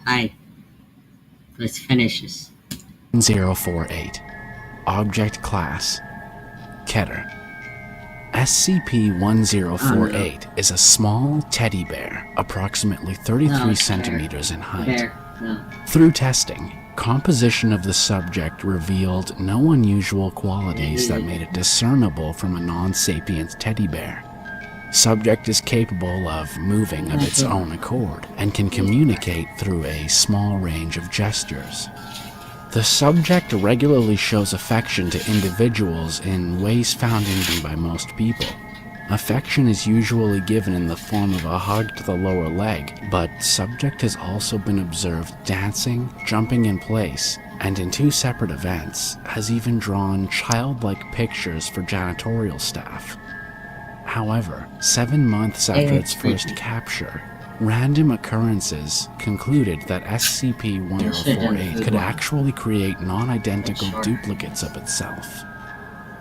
Hi. Let's finish this. 1048. Object Class Keter. SCP-1048 is a small teddy bear, approximately 33 centimeters in height. Through testing, composition of the subject revealed no unusual qualities that made it discernible from a non-sapient teddy bear. Subject is capable of moving of its own accord and can communicate through a small range of gestures. The subject regularly shows affection to individuals in ways found in by most people. Affection is usually given in the form of a hug to the lower leg, but subject has also been observed dancing, jumping in place, and in 2 separate events has even drawn childlike pictures for janitorial staff. However, 7 months after its first capture, random occurrences concluded that SCP-1048 could actually create non-identical duplicates of itself.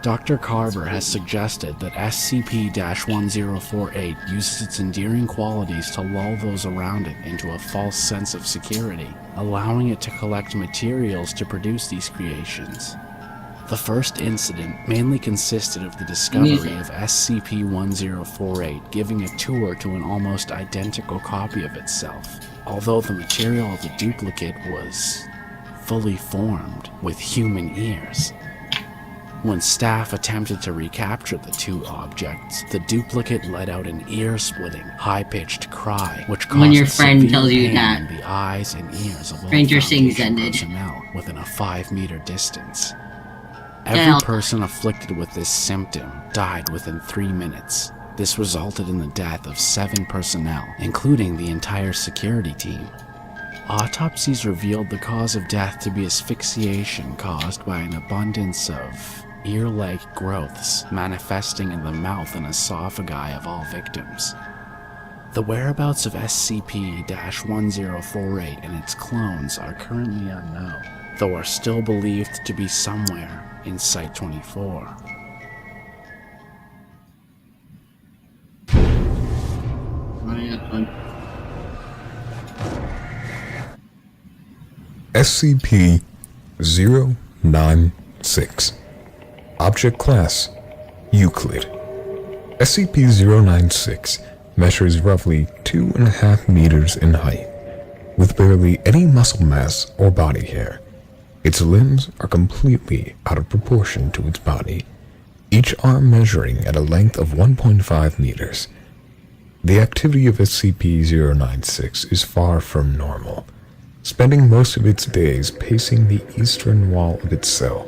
Dr. Carver has suggested that SCP-1048 uses its endearing qualities to lull those around it into a false sense of security, allowing it to collect materials to produce these creations. The first incident mainly consisted of the discovery of SCP-1048 giving a tour to an almost identical copy of itself, although the material of the duplicate was fully formed with human ears. When staff attempted to recapture the 2 objects, the duplicate let out an ear-splitting, high-pitched cry, which caused when your friend severe tells you pain that in the eyes and ears of all Stranger Things Foundation ended personnel within a 5-meter distance. Every person afflicted with this symptom died within 3 minutes. This resulted in the death of 7 personnel, including the entire security team. Autopsies revealed the cause of death to be asphyxiation caused by an abundance of ear-like growths manifesting in the mouth and esophagi of all victims. The whereabouts of SCP-1048 and its clones are currently unknown, though are still believed to be somewhere in Site-24. SCP-096. Object Class Euclid. SCP-096 measures roughly 2.5 meters in height, with barely any muscle mass or body hair. Its limbs are completely out of proportion to its body, each arm measuring at a length of 1.5 meters. The activity of SCP-096 is far from normal, spending most of its days pacing the eastern wall of its cell.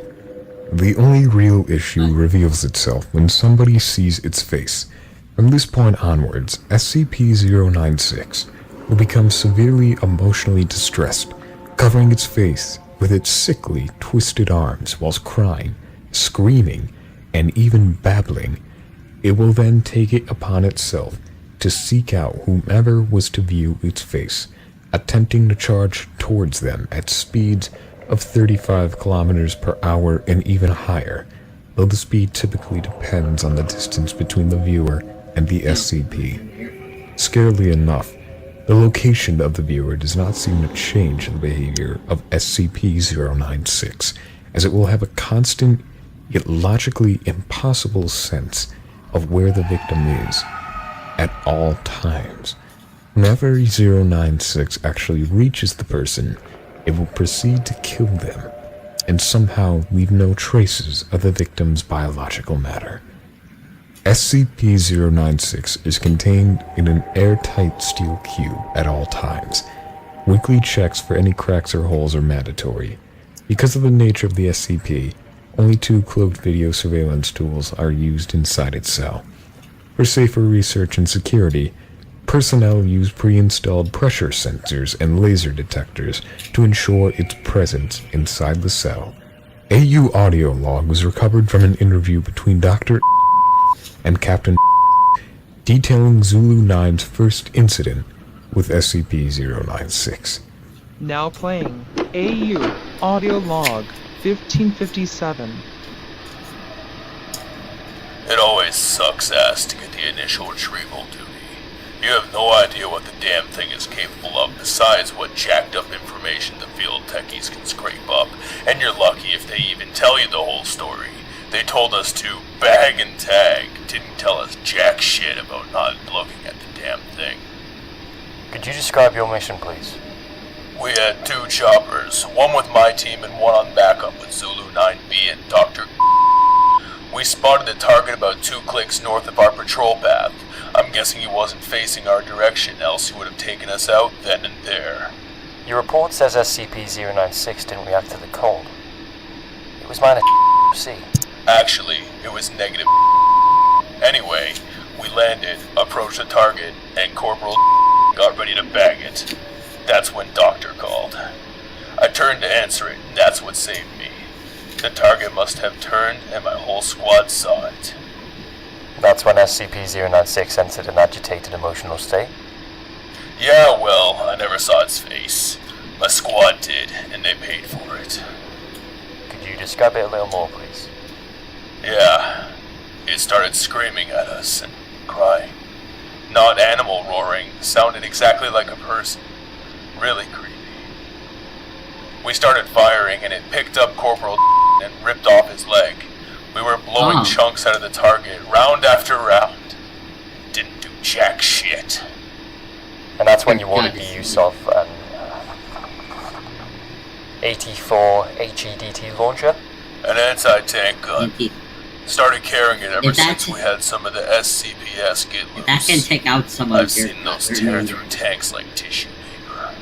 The only real issue reveals itself when somebody sees its face. From this point onwards, SCP-096 will become severely emotionally distressed, covering its face with its sickly, twisted arms whilst crying, screaming, and even babbling. It will then take it upon itself to seek out whomever was to view its face, attempting to charge towards them at speeds of 35 kilometers per hour and even higher, though the speed typically depends on the distance between the viewer and the SCP. Scarily enough, the location of the viewer does not seem to change the behavior of SCP-096, as it will have a constant, yet logically impossible sense of where the victim is at all times. Whenever 096 actually reaches the person, it will proceed to kill them, and somehow leave no traces of the victim's biological matter. SCP-096 is contained in an airtight steel cube at all times. Weekly checks for any cracks or holes are mandatory. Because of the nature of the SCP, only 2 cloaked video surveillance tools are used inside its cell. For safer research and security, personnel use pre-installed pressure sensors and laser detectors to ensure its presence inside the cell. AU audio log was recovered from an interview between Dr. and Captain detailing Zulu 9's first incident with SCP-096. Now playing AU audio log 1557. It always sucks ass to get the initial retrieval duty. You have no idea what the damn thing is capable of besides what jacked up information the field techies can scrape up, and you're lucky if they even tell you the whole story. They told us to bag and tag, didn't tell us jack shit about not looking at the damn thing. Could you describe your mission, please? We had 2 choppers, one with my team and one on backup with Zulu 9B and Dr. We spotted the target about 2 clicks north of our patrol path. I'm guessing he wasn't facing our direction, else he would have taken us out then and there. Your report says SCP-096 didn't react to the cold. It was minus C. Actually, it was negative. Anyway, we landed, approached the target, and Corporal got ready to bag it. That's when Doctor called. I turned to answer it, and that's what saved me. The target must have turned, and my whole squad saw it. That's when SCP-096 entered an agitated emotional state? Yeah, well, I never saw its face. My squad did, and they paid for it. Could you describe it a little more, please? Yeah, it started screaming at us and crying. Not animal roaring, sounded exactly like a person. Really creepy. We started firing and it picked up Corporal and ripped off his leg. We were blowing chunks out of the target, round after round. Didn't do jack shit. And that's when you ordered the use of an 84 HEDT launcher? An anti-tank gun. Started carrying it ever since we had some of the SCPS get loose. That can take out some of I've seen those tear through tanks like tissue paper.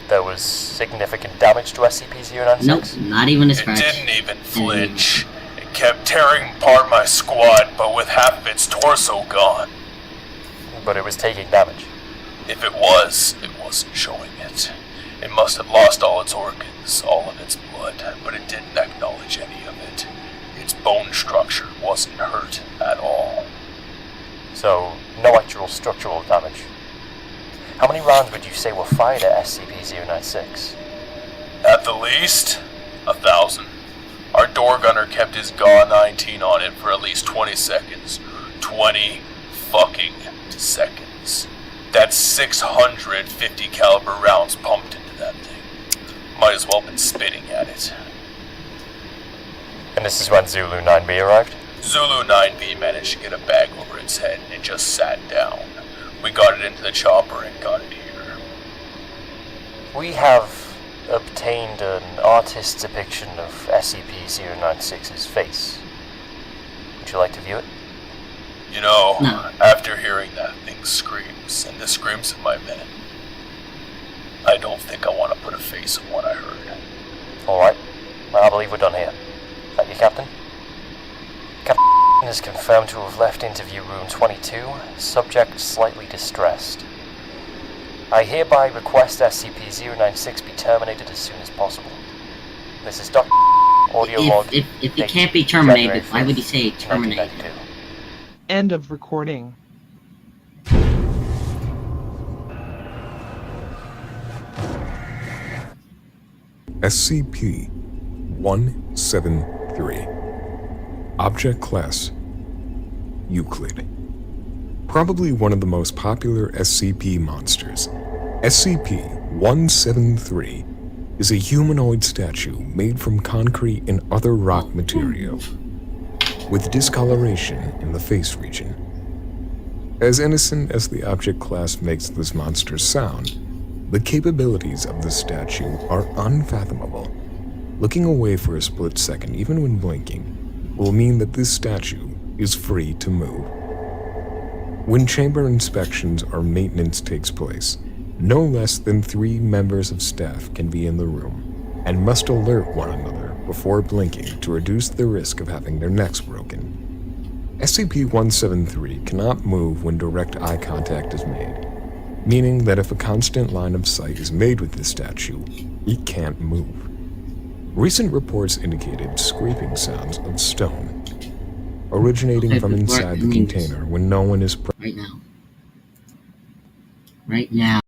There was significant damage to SCP-096? Nope, not even a scratch. It didn't even flinch. It kept tearing apart my squad, but with half of its torso gone. But it was taking damage. If it wasn't showing it. It must have lost all its organs, all of its blood, but it didn't acknowledge any of it. Its bone structure wasn't hurt at all. So, no actual structural damage. How many rounds would you say were fired at SCP-096? At the least, 1,000. Our door gunner kept his GAW-19 on it for at least 20 seconds. 20 fucking seconds. That's 650 caliber rounds pumped into that thing. Might as well have been spitting at it. And this is when Zulu 9B arrived? Zulu 9B managed to get a bag over its head and it just sat down. We got it into the chopper and got it here. We have obtained an artist's depiction of SCP-096's face. Would you like to view it? You know, No. after hearing that thing screams, and the screams of my men, I don't think I want to put a face on what I heard. Alright, I believe we're done here. Is that you, Captain? Captain is confirmed to have left interview room 22, subject slightly distressed. I hereby request SCP-096 be terminated as soon as possible. This is Dr. Audio log. If it can't be terminated, why would you say terminated? 1992. End of recording. SCP-173. Object Class Euclid. Probably one of the most popular SCP monsters, SCP-173 is a humanoid statue made from concrete and other rock material, with discoloration in the face region. As innocent as the object class makes this monster sound, the capabilities of the statue are unfathomable. Looking away for a split second, even when blinking, will mean that this statue is free to move. When chamber inspections or maintenance takes place, no less than 3 members of staff can be in the room and must alert one another before blinking to reduce the risk of having their necks broken. SCP-173 cannot move when direct eye contact is made, meaning that if a constant line of sight is made with this statue, it can't move. Recent reports indicated scraping sounds of stone, originating from inside the container when no one is present. Right now.